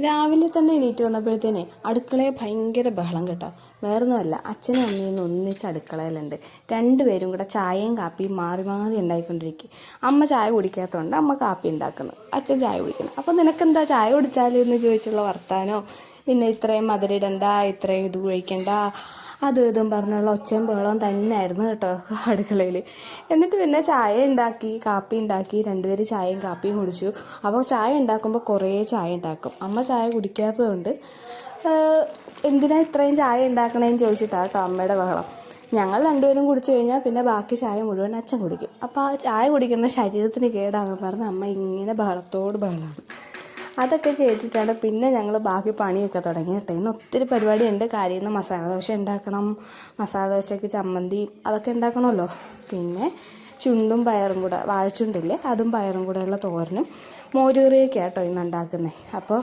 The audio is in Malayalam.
രാവിലെ തന്നെ എണീറ്റ് വന്നപ്പോഴത്തേനെ അടുക്കളയെ ഭയങ്കര ബഹളം കേട്ടോ. വേറൊന്നുമല്ല, അച്ഛനും അമ്മയും ഒന്നിച്ച് അടുക്കളയിലുണ്ട്. രണ്ടുപേരും കൂടെ ചായയും കാപ്പിയും മാറി മാറി ഉണ്ടായിക്കൊണ്ടിരിക്കും. അമ്മ ചായ കുടിക്കാത്തതുകൊണ്ട് അമ്മ കാപ്പി ഉണ്ടാക്കുന്നു, അച്ഛൻ ചായ കുടിക്കണം. അപ്പോൾ നിനക്കെന്താ ചായ കുടിച്ചാൽ എന്ന് ചോദിച്ചുള്ള വർത്താനോ, പിന്നെ ഇത്രയും മധുരം ഇടണ്ട, ഇത്രയും ഇത് കഴിക്കണ്ട, അതും ഇതും പറഞ്ഞുള്ള ഒച്ചയും ബഹളവും തന്നെയായിരുന്നു കേട്ടോ അടുക്കളയിൽ. എന്നിട്ട് പിന്നെ ചായ ഉണ്ടാക്കി, കാപ്പി ഉണ്ടാക്കി, രണ്ടുപേരും ചായയും കാപ്പിയും കുടിച്ചു. അപ്പോൾ ചായ ഉണ്ടാക്കുമ്പോൾ കുറേ ചായ ഉണ്ടാക്കും. അമ്മ ചായ കുടിക്കാത്തതുകൊണ്ട് എന്തിനാ ഇത്രയും ചായ ഉണ്ടാക്കണേന്ന് ചോദിച്ചിട്ടാണ് കേട്ടോ അമ്മയുടെ ബഹളം. ഞങ്ങൾ രണ്ടുപേരും കുടിച്ചു കഴിഞ്ഞാൽ പിന്നെ ബാക്കി ചായ മുഴുവൻ അച്ഛൻ കുടിക്കും. അപ്പോൾ ആ ചായ കുടിക്കുന്ന ശരീരത്തിന് കേടാണെന്ന് പറഞ്ഞ് അമ്മ ഇങ്ങനെ ബഹളത്തോട് ബഹളമാണ്. അതൊക്കെ കേട്ടിട്ടാണ് പിന്നെ ഞങ്ങൾ ബാക്കി പണിയൊക്കെ തുടങ്ങി കേട്ടോ. ഇന്ന് ഒത്തിരി പരിപാടിയുണ്ട്. കാര്യം ഇന്ന് മസാല ദോശ ഉണ്ടാക്കണം, മസാല ദോശയ്ക്ക് ചമ്മന്തി അതൊക്കെ ഉണ്ടാക്കണമല്ലോ. പിന്നെ ചുണ്ടും പയറും കൂടെ, വാഴച്ചുണ്ടില്ലേ അതും പയറും കൂടെയുള്ള തോരനും മോരുകറിയൊക്കെ കേട്ടോ ഇന്ന് ഉണ്ടാക്കുന്നത്. അപ്പോൾ